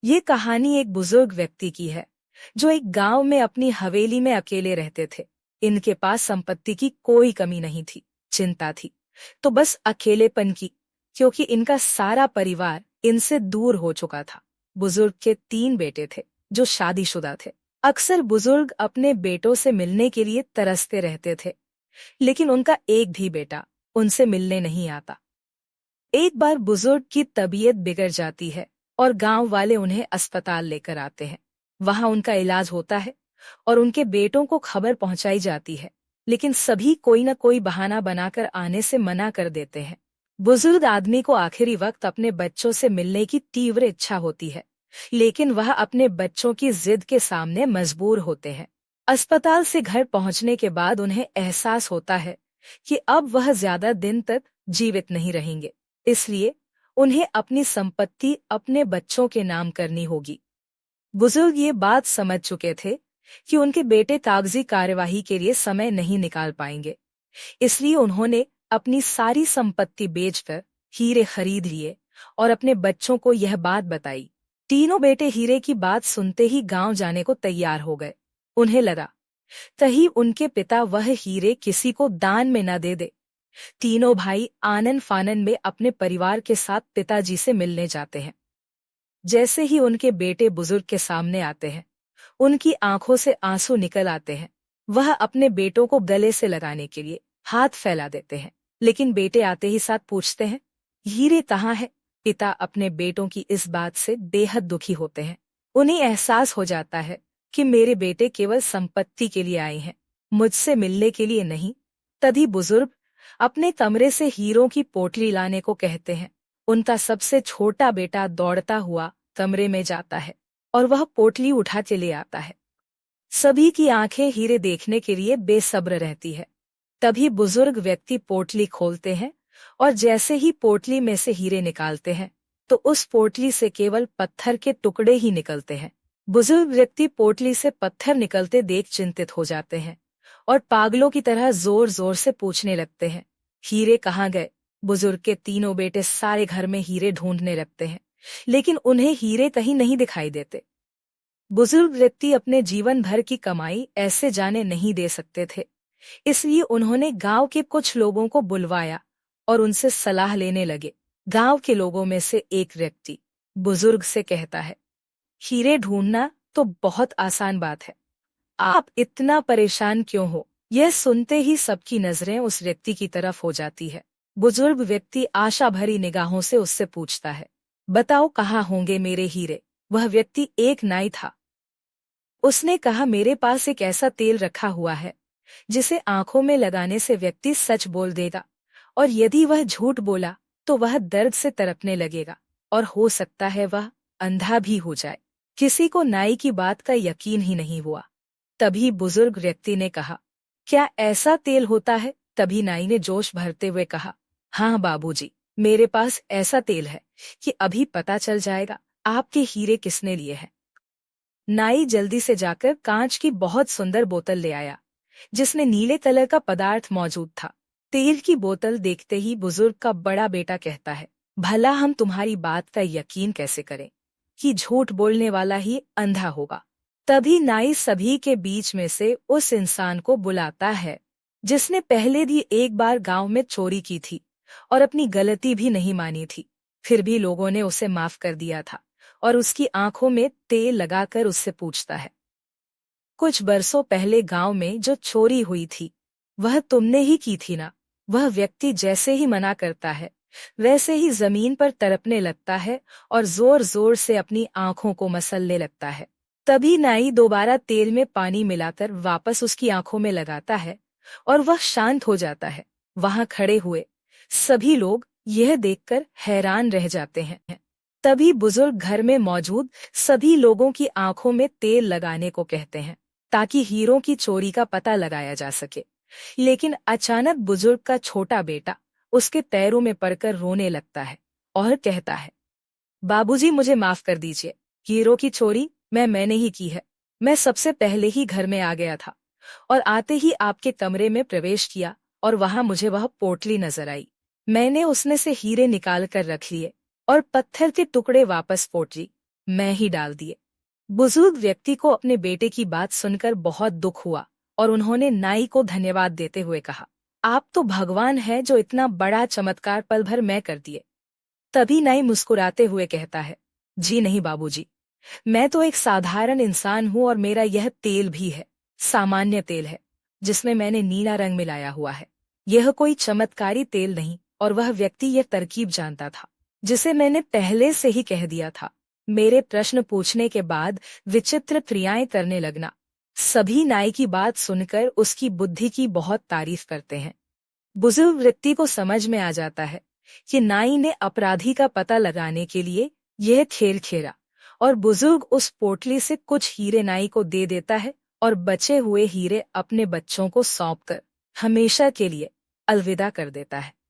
ये कहानी एक बुजुर्ग व्यक्ति की है जो एक गांव में अपनी हवेली में अकेले रहते थे। इनके पास संपत्ति की कोई कमी नहीं थी। चिंता थी तो बस अकेलेपन की, क्योंकि इनका सारा परिवार इनसे दूर हो चुका था। बुजुर्ग के 3 बेटे थे जो शादीशुदा थे। अक्सर बुजुर्ग अपने बेटों से मिलने के लिए तरसते रहते थे, लेकिन उनका एक भी बेटा उनसे मिलने नहीं आता। एक बार बुजुर्ग की तबीयत बिगड़ जाती है और गांव वाले उन्हें अस्पताल लेकर आते हैं। वहां उनका इलाज होता है और उनके बेटों को खबर पहुंचाई जाती है, लेकिन सभी कोई न कोई बहाना बनाकर आने से मना कर देते हैं। बुजुर्ग आदमी को आखिरी वक्त अपने बच्चों से मिलने की तीव्र इच्छा होती है, लेकिन वह अपने बच्चों की जिद के सामने मजबूर होते हैं। अस्पताल से घर पहुंचने के बाद उन्हें एहसास होता है कि अब वह ज्यादा दिन तक जीवित नहीं रहेंगे, इसलिए उन्हें अपनी संपत्ति अपने बच्चों के नाम करनी होगी। बुजुर्ग ये बात समझ चुके थे कि उनके बेटे कागजी कार्यवाही के लिए समय नहीं निकाल पाएंगे, इसलिए उन्होंने अपनी सारी संपत्ति बेचकर हीरे खरीद लिए और अपने बच्चों को यह बात बताई। तीनों बेटे हीरे की बात सुनते ही गांव जाने को तैयार हो गए। उन्हें लगा कहीं उनके पिता वह हीरे किसी को दान में न दे दे। तीनों भाई आनन फानन में अपने परिवार के साथ पिताजी से मिलने जाते हैं। जैसे ही उनके बेटे बुजुर्ग के सामने आते हैं, उनकी आंखों से आंसू निकल आते हैं। वह अपने बेटों को गले से लगाने के लिए हाथ फैला देते हैं, लेकिन बेटे आते ही साथ पूछते हैं, हीरे कहाँ है? पिता अपने बेटों की इस बात से बेहद दुखी होते हैं। उन्हें एहसास हो जाता है कि मेरे बेटे केवल संपत्ति के लिए आए हैं, मुझसे मिलने के लिए नहीं। तभी बुजुर्ग अपने कमरे से हीरों की पोटली लाने को कहते हैं। उनका सबसे छोटा बेटा दौड़ता हुआ कमरे में जाता है और वह पोटली उठा के ले आता है। सभी की आंखें हीरे देखने के लिए बेसब्र रहती है। तभी बुजुर्ग व्यक्ति पोटली खोलते हैं और जैसे ही पोटली में से हीरे निकालते हैं तो उस पोटली से केवल पत्थर के टुकड़े ही निकलते हैं। बुजुर्ग व्यक्ति पोटली से पत्थर निकलते देख चिंतित हो जाते हैं और पागलों की तरह जोर जोर से पूछने लगते हैं, हीरे कहाँ गए? बुजुर्ग के तीनों बेटे सारे घर में हीरे ढूंढने लगते हैं, लेकिन उन्हें हीरे कहीं नहीं दिखाई देते। बुजुर्ग व्यक्ति अपने जीवन भर की कमाई ऐसे जाने नहीं दे सकते थे, इसलिए उन्होंने गांव के कुछ लोगों को बुलवाया और उनसे सलाह लेने लगे। गांव के लोगों में से एक व्यक्ति बुजुर्ग से कहता है, हीरे ढूंढना तो बहुत आसान बात है, आप इतना परेशान क्यों हो? यह सुनते ही सबकी नजरें उस व्यक्ति की तरफ हो जाती है। बुजुर्ग व्यक्ति आशा भरी निगाहों से उससे पूछता है, बताओ कहाँ होंगे मेरे हीरे? वह व्यक्ति एक नाई था। उसने कहा, मेरे पास एक ऐसा तेल रखा हुआ है जिसे आंखों में लगाने से व्यक्ति सच बोल देगा, और यदि वह झूठ बोला तो वह दर्द से तड़पने लगेगा और हो सकता है वह अंधा भी हो जाए। किसी को नाई की बात का यकीन ही नहीं हुआ। तभी बुजुर्ग व्यक्ति ने कहा, क्या ऐसा तेल होता है? तभी नाई ने जोश भरते हुए कहा, हाँ बाबूजी, मेरे पास ऐसा तेल है कि अभी पता चल जाएगा आपके हीरे किसने लिए हैं। नाई जल्दी से जाकर कांच की बहुत सुंदर बोतल ले आया जिसमें नीले कलर का पदार्थ मौजूद था। तेल की बोतल देखते ही बुजुर्ग का बड़ा बेटा कहता है, भला हम तुम्हारी बात का यकीन कैसे करें कि झूठ बोलने वाला ही अंधा होगा। तभी नाई सभी के बीच में से उस इंसान को बुलाता है जिसने पहले भी एक बार गांव में चोरी की थी और अपनी गलती भी नहीं मानी थी। फिर भी लोगों ने उसे माफ कर दिया था और उसकी आंखों में तेल लगाकर उससे पूछता है, कुछ बरसों पहले गांव में जो चोरी हुई थी वह तुमने ही की थी ना? वह व्यक्ति जैसे ही मना करता है वैसे ही जमीन पर तड़पने लगता है और जोर जोर से अपनी आंखों को मसलने लगता है। तभी नाई दोबारा तेल में पानी मिलाकर वापस उसकी आंखों में लगाता है और वह शांत हो जाता है। वहां खड़े हुए सभी लोग यह देखकर हैरान रह जाते हैं। तभी बुजुर्ग घर में मौजूद सभी लोगों की आंखों में तेल लगाने को कहते हैं ताकि हीरों की चोरी का पता लगाया जा सके। लेकिन अचानक बुजुर्ग का छोटा बेटा उसके पैरों में पड़कर रोने लगता है और कहता है, बाबूजी मुझे माफ कर दीजिए, हीरों की चोरी मैंने ही की है। मैं सबसे पहले ही घर में आ गया था और आते ही आपके कमरे में प्रवेश किया और वहां मुझे वह पोटली नजर आई। मैंने उसमें से हीरे निकाल कर रख लिए और पत्थर के टुकड़े वापस पोटली मैं ही डाल दिए। बुजुर्ग व्यक्ति को अपने बेटे की बात सुनकर बहुत दुख हुआ और उन्होंने नाई को धन्यवाद देते हुए कहा, आप तो भगवान है जो इतना बड़ा चमत्कार पल भर में कर दिए। तभी नाई मुस्कुराते हुए कहता है, जी नहीं बाबूजी, मैं तो एक साधारण इंसान हूं और मेरा यह तेल भी है, सामान्य तेल है जिसमें मैंने नीला रंग मिलाया हुआ है। यह कोई चमत्कारी तेल नहीं। और वह व्यक्ति यह तरकीब जानता था जिसे मैंने पहले से ही कह दिया था। मेरे प्रश्न पूछने के बाद विचित्र क्रियाएं करने लगना। सभी नाई की बात सुनकर उसकी बुद्धि की बहुत तारीफ करते हैं। बुजुर्ग व्यक्ति को समझ में आ जाता है कि नाई ने अपराधी का पता लगाने के लिए यह खेल खेला और बुजुर्ग उस पोटली से कुछ हीरे नाई को दे देता है और बचे हुए हीरे अपने बच्चों को सौंपकर हमेशा के लिए अलविदा कर देता है।